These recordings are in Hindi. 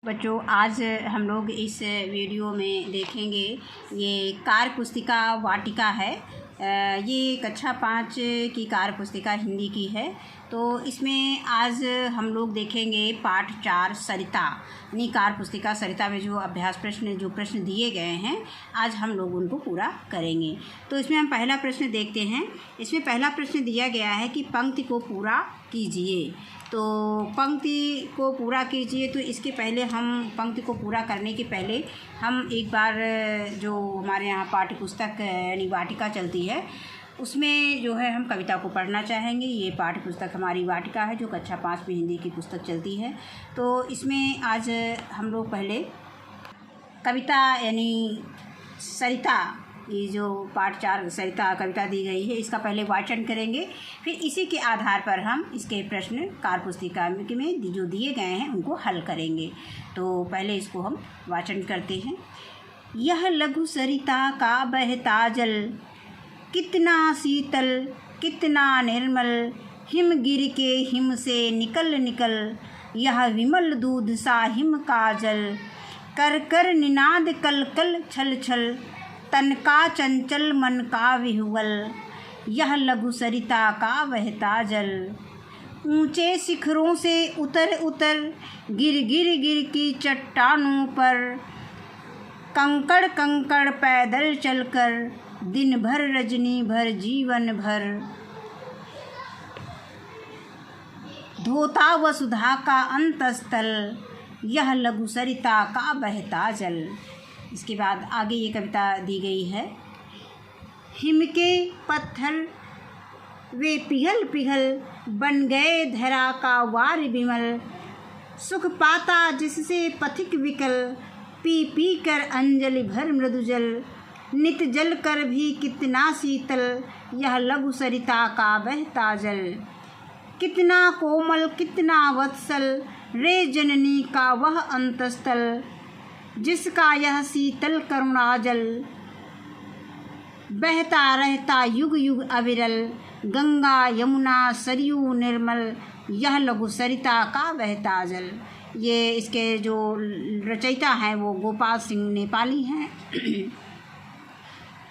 बच्चों, आज हम लोग इस वीडियो में देखेंगे ये कार्य पुस्तिका वाटिका है। ये कक्षा 5 की कार्य पुस्तिका हिंदी की है। तो इसमें आज हम लोग देखेंगे पाठ 4 सरिता, यानी कार्य पुस्तिका सरिता में जो अभ्यास प्रश्न दिए गए हैं, आज हम लोग उनको पूरा करेंगे। तो इसमें हम पहला प्रश्न देखते हैं। इसमें पहला प्रश्न दिया गया है कि पंक्ति को पूरा कीजिए। तो पंक्ति को पूरा कीजिए, तो इसके पहले हम पंक्ति को पूरा करने के पहले हम एक बार जो हमारे यहाँ पाठ्य पुस्तक यानी वाटिका चलती है, उसमें जो है हम कविता को पढ़ना चाहेंगे। ये पाठ्य पुस्तक हमारी वाटिका है जो कक्षा 5 में हिंदी की पुस्तक चलती है। तो इसमें आज हम लोग पहले कविता यानी सरिता, ये जो पाठ 4 सरिता कविता दी गई है, इसका पहले वाचन करेंगे। फिर इसी के आधार पर हम इसके प्रश्न कार्य पुस्तिका में जो दिए गए हैं उनको हल करेंगे। तो पहले इसको हम वाचन करते हैं। यह लघु सरिता का बहता जल, कितना शीतल कितना निर्मल, हिम गिर के हिम से निकल निकल, यह विमल दूध सा हिम का जल, कर कर निनाद कल कल छल छल, तन का चंचल मन का विह्वल, यह लघु सरिता का बहता जल। ऊंचे शिखरों से उतर उतर, गिर गिर गिर की चट्टानों पर, कंकड़ कंकड़ पैदल चलकर, दिन भर रजनी भर जीवन भर, धोता वसुधा का अंतस्थल, यह लघु सरिता का बहता जल। इसके बाद आगे ये कविता दी गई है। हिम के पत्थर वे पिघल पिघल, बन गए धरा का वार विमल, सुख पाता जिससे पथिक विकल, पी पी कर अंजलि भर मृदुजल, नित जल कर भी कितना शीतल, यह लघु सरिता का बहता जल। कितना कोमल कितना वत्सल, रे जननी का वह अंतस्थल, जिसका यह शीतल करुणा जल, बहता रहता युग युग अविरल, गंगा यमुना सरयू निर्मल, यह लघु सरिता का बहता जल। ये इसके जो रचयिता हैं वो गोपाल सिंह नेपाली हैं।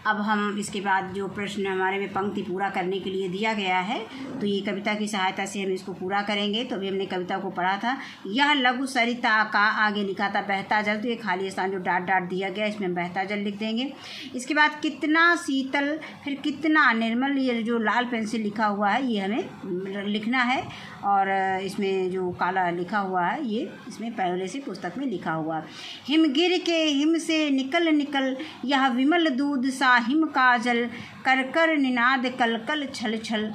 अब हम इसके बाद जो प्रश्न हमारे में पंक्ति पूरा करने के लिए दिया गया है, तो ये कविता की सहायता से हम इसको पूरा करेंगे। तो अभी हमने कविता को पढ़ा था। यह लघु सरिता का आगे लिखा था बहता जल, तो ये खाली स्थान जो डाट डाट दिया गया इसमें हम बहता जल लिख देंगे। इसके बाद कितना शीतल, फिर कितना निर्मल, ये जो लाल पेन से लिखा हुआ है ये हमें लिखना है, और इसमें जो काला लिखा हुआ है ये इसमें पहले से पुस्तक में लिखा हुआ। हिम गिर के हिम से निकल निकल, यह विमल दूध सा हिम का जल, कर कर निनाद कल कल छल छल,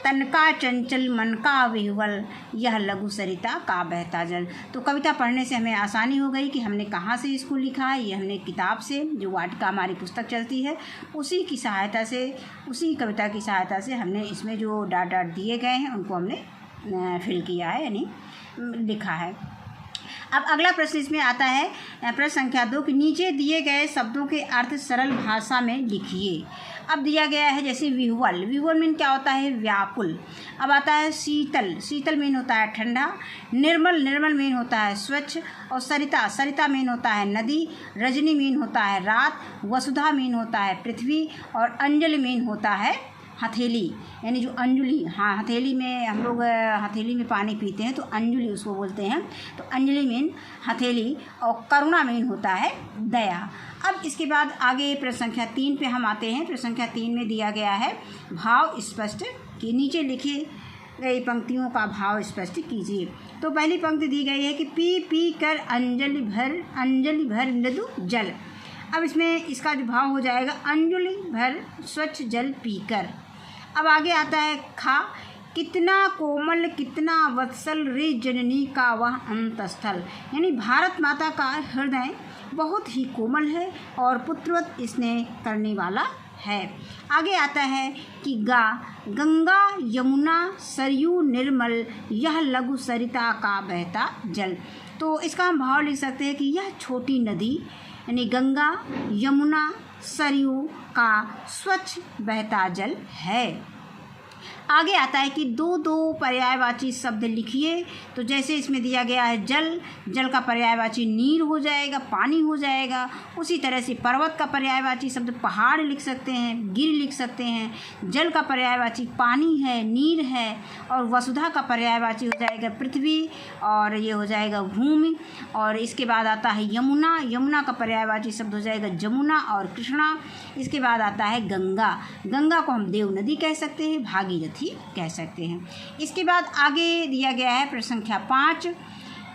तन का चंचल मन का विह्वल, यह लघु सरिता का बहता जल। तो कविता पढ़ने से हमें आसानी हो गई कि हमने कहाँ से इसको लिखा है। ये हमने किताब से, जो वाटिका हमारी पुस्तक चलती है, उसी की सहायता से, उसी कविता की सहायता से हमने इसमें जो डाट डाट दिए गए हैं उनको हमने फिल किया है, यानी लिखा है। अब अगला प्रश्न इसमें आता है, प्रश्न संख्या 2 कि नीचे दिए गए शब्दों के अर्थ सरल भाषा में लिखिए। अब दिया गया है जैसे विह्वल, विह्वल मीन क्या होता है? व्याकुल। अब आता है शीतल, शीतल मीन होता है ठंडा। निर्मल, निर्मल मीन होता है स्वच्छ। और सरिता, सरिता मीन होता है नदी। रजनी मीन होता है रात। वसुधा मीन होता है पृथ्वी। और अंजलि मीन होता है हथेली, यानी जो अंजुलि, हाँ हथेली में हम लोग हथेली में पानी पीते हैं तो अंजुलि उसको बोलते हैं। तो अंजलि मीन हथेली, और करुणा मीन होता है दया। अब इसके बाद आगे प्रश्न संख्या 3 पे हम आते हैं। प्रश्न संख्या 3 में दिया गया है भाव स्पष्ट कि नीचे लिखी गई पंक्तियों का भाव स्पष्ट कीजिए। तो पहली पंक्ति दी गई है कि पी पी कर अंजलि भर मृदु जल। अब इसमें इसका जो भाव हो जाएगा अंजलि भर स्वच्छ जल पीकर। अब आगे आता है खा, कितना कोमल कितना वत्सल, रे जननी का वह अंतस्थल, यानी भारत माता का हृदय बहुत ही कोमल है और पुत्रवत स्नेह करने वाला है। आगे आता है कि गा, गंगा यमुना सरयू निर्मल, यह लघु सरिता का बहता जल। तो इसका हम भाव लिख सकते हैं कि यह छोटी नदी यानी गंगा यमुना सरयू का स्वच्छ बहता जल है। आगे आता है कि दो दो पर्यायवाची शब्द लिखिए। तो जैसे इसमें दिया गया है जल, जल का पर्यायवाची नीर हो जाएगा, पानी हो जाएगा। उसी तरह से पर्वत का पर्यायवाची शब्द पहाड़ लिख सकते हैं, गिर लिख सकते हैं। जल का पर्यायवाची पानी है, नीर है। और वसुधा का पर्यायवाची हो जाएगा पृथ्वी, और ये हो जाएगा भूमि। और इसके बाद आता है यमुना, यमुना का पर्यायवाची शब्द हो जाएगा जमुना और कृष्णा। इसके बाद आता है गंगा, गंगा को हम देव नदी कह सकते हैं, भागीरथी कह सकते हैं। इसके बाद आगे दिया गया है प्रश्न संख्या 5।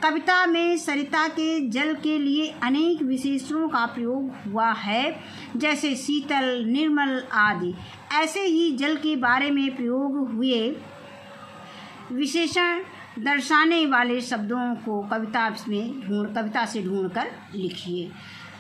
कविता में सरिता के जल के लिए अनेक विशेषणों का प्रयोग हुआ है, जैसे शीतल, निर्मल आदि। ऐसे ही जल के बारे में प्रयोग हुए विशेषण दर्शाने वाले शब्दों को कविता से ढूंढ कर लिखिए।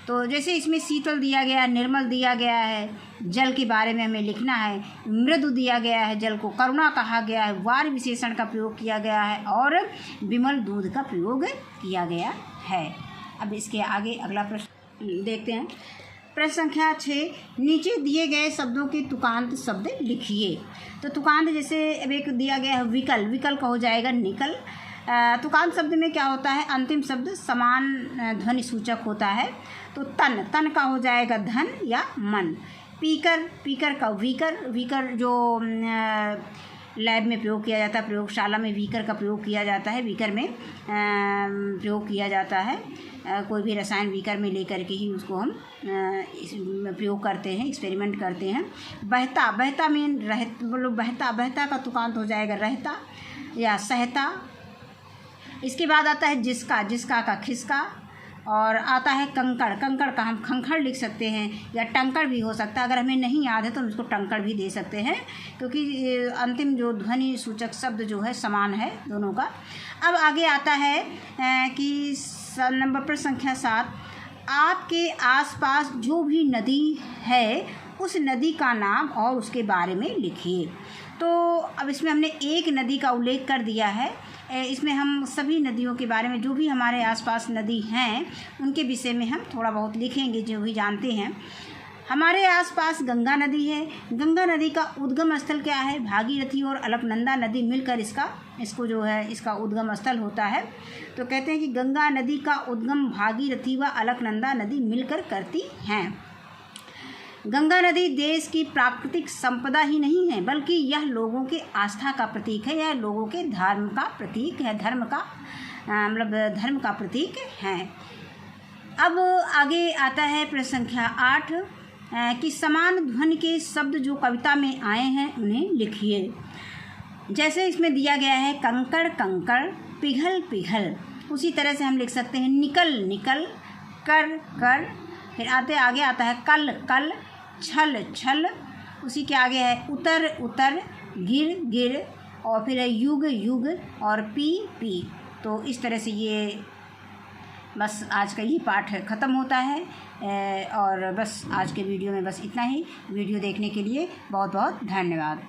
तो जैसे इसमें शीतल दिया गया है, निर्मल दिया गया है, जल के बारे में हमें लिखना है। मृदु दिया गया है, जल को करुणा कहा गया है, वार विशेषण का प्रयोग किया गया है, और विमल दूध का प्रयोग किया गया है। अब इसके आगे अगला प्रश्न देखते हैं। प्रश्न संख्या 6, नीचे दिए गए शब्दों के तुकांत शब्द लिखिए। तो तुकांत जैसे अब एक दिया गया है विकल, विकल का हो जाएगा निकल। तुकांत शब्द में क्या होता है, अंतिम शब्द समान ध्वनि सूचक होता है। तो तन, तन का हो जाएगा धन या मन। पीकर, पीकर का वीकर, वीकर जो लैब में प्रयोग किया जाता है, प्रयोगशाला में वीकर का प्रयोग किया जाता है, वीकर में प्रयोग किया जाता है। कोई भी रसायन वीकर में लेकर के ही उसको हम प्रयोग करते हैं, एक्सपेरिमेंट करते हैं। बहता, बहता में बहता, बहता का तुकांत हो जाएगा रहता या सहता। इसके बाद आता है जिसका, जिसका का खिसका। और आता है कंकड़, कंकड़ का हम खंखड़ लिख सकते हैं, या टंकड़ भी हो सकता है। अगर हमें नहीं याद है तो हम इसको टंकड़ भी दे सकते हैं, क्योंकि अंतिम जो ध्वनि सूचक शब्द जो है समान है दोनों का। अब आगे आता है कि नंबर पर संख्या 7, आपके आसपास जो भी नदी है उस नदी का नाम और उसके बारे में लिखिए। तो अब इसमें हमने एक नदी का उल्लेख कर दिया है। इसमें हम सभी नदियों के बारे में, जो भी हमारे आसपास नदी हैं उनके विषय में हम थोड़ा बहुत लिखेंगे, जो भी जानते हैं। हमारे आसपास गंगा नदी है। गंगा नदी का उद्गम स्थल क्या है, भागीरथी और अलकनंदा नदी मिलकर इसको जो है इसका उद्गम स्थल होता है। तो कहते हैं कि गंगा नदी का उद्गम भागीरथी व अलकनंदा नदी मिलकर करती हैं। गंगा नदी देश की प्राकृतिक संपदा ही नहीं है, बल्कि यह लोगों के आस्था का प्रतीक है, यह लोगों के धर्म का प्रतीक है, धर्म का प्रतीक है। अब आगे आता है प्रश्न संख्या 8 कि समान ध्वनि के शब्द जो कविता में आए हैं उन्हें लिखिए। जैसे इसमें दिया गया है कंकड़, कंकड़, पिघल, पिघल। उसी तरह से हम लिख सकते हैं निकल, निकल, कर, कर। फिर आगे आता है कल, कल, छल, छल। उसी के आगे है उतर, उतर, गिर, गिर। और फिर है युग, युग, और पी, पी। तो इस तरह से ये बस आज का ये पाठ ख़त्म होता है। और बस आज के वीडियो में बस इतना ही। वीडियो देखने के लिए बहुत बहुत धन्यवाद।